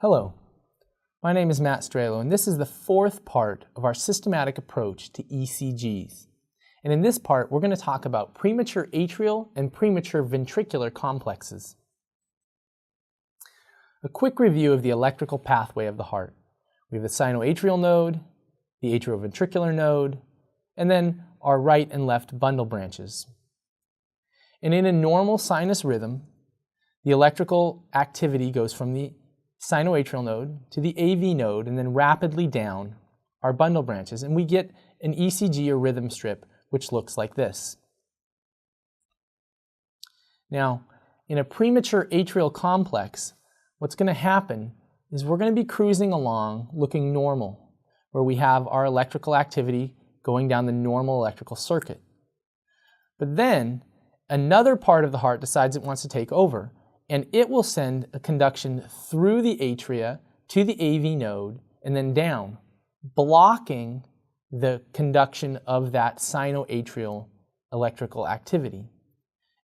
Hello, my name is Matt Strelo, and this is the fourth part of our systematic approach to ECGs. And in this part, we're going to talk about premature atrial and premature ventricular complexes. A quick review of the electrical pathway of the heart. We have the sinoatrial node, the atrioventricular node, and then our right and left bundle branches. And in a normal sinus rhythm, the electrical activity goes from the sinoatrial node to the AV node and then rapidly down our bundle branches, and we get an ECG or rhythm strip which looks like this. Now, in a premature atrial complex, what's going to happen is we're going to be cruising along looking normal, where we have our electrical activity going down the normal electrical circuit. But then another part of the heart decides it wants to take over, and it will send a conduction through the atria to the AV node and then down, blocking the conduction of that sinoatrial electrical activity.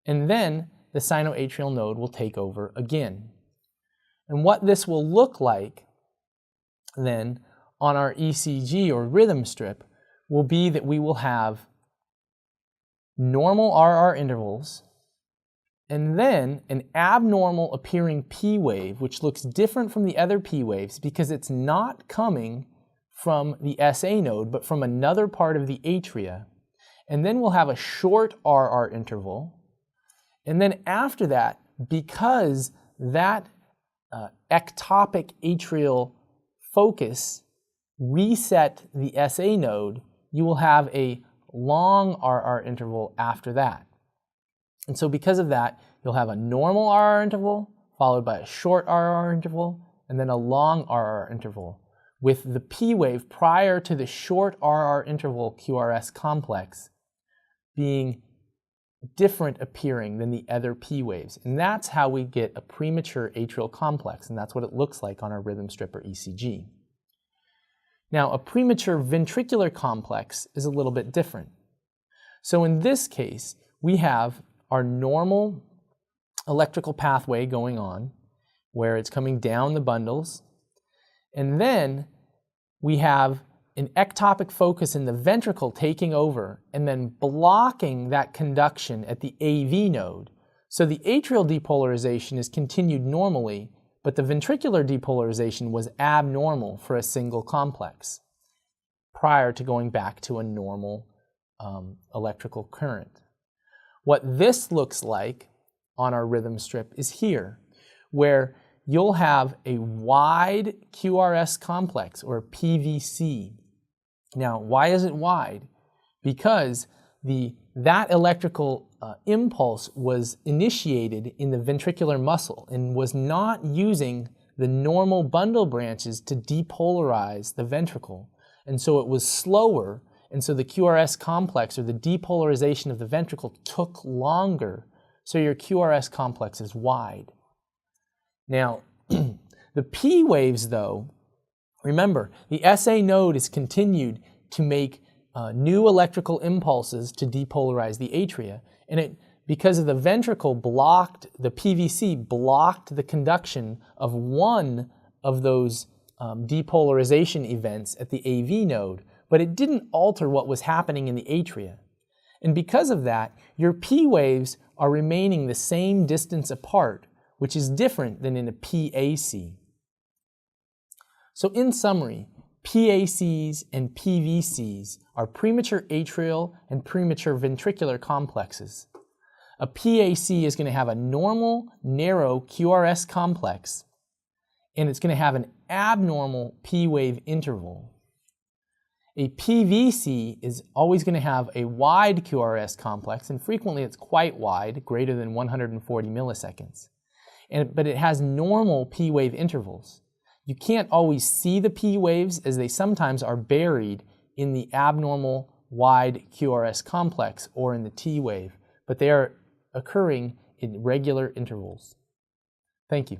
And then the sinoatrial node will take over again. And what this will look like then on our ECG or rhythm strip will be that we will have normal RR intervals and then an abnormal appearing P wave, which looks different from the other P waves because it's not coming from the SA node, but from another part of the atria. And then we'll have a short RR interval. And then after that, because that ectopic atrial focus reset the SA node, you will have a long RR interval after that. And so because of that, you'll have a normal RR interval, followed by a short RR interval, and then a long RR interval, with the P wave prior to the short RR interval QRS complex being different appearing than the other P waves. And that's how we get a premature atrial complex, and that's what it looks like on our rhythm strip or ECG. Now, a premature ventricular complex is a little bit different. So in this case, we have our normal electrical pathway going on, where it's coming down the bundles, and then we have an ectopic focus in the ventricle taking over and then blocking that conduction at the AV node. So the atrial depolarization is continued normally, but the ventricular depolarization was abnormal for a single complex prior to going back to a normal electrical current. What this looks like on our rhythm strip is here, where you'll have a wide QRS complex, or PVC. Now, why is it wide? Because that electrical impulse was initiated in the ventricular muscle and was not using the normal bundle branches to depolarize the ventricle. And so it was slower, and so the QRS complex, or the depolarization of the ventricle, took longer. So your QRS complex is wide. Now, the P waves, though, remember, the SA node is continued to make new electrical impulses to depolarize the atria, and because of the ventricle blocked, the PVC blocked the conduction of one of those depolarization events at the AV node, but it didn't alter what was happening in the atria. And because of that, your P waves are remaining the same distance apart, which is different than in a PAC. So in summary, PACs and PVCs are premature atrial and premature ventricular complexes. A PAC is going to have a normal, narrow QRS complex, and it's going to have an abnormal P wave interval. A PVC is always going to have a wide QRS complex, and frequently it's quite wide, greater than 140 milliseconds. But it has normal P wave intervals. You can't always see the P waves, as they sometimes are buried in the abnormal wide QRS complex or in the T wave, but they are occurring in regular intervals. Thank you.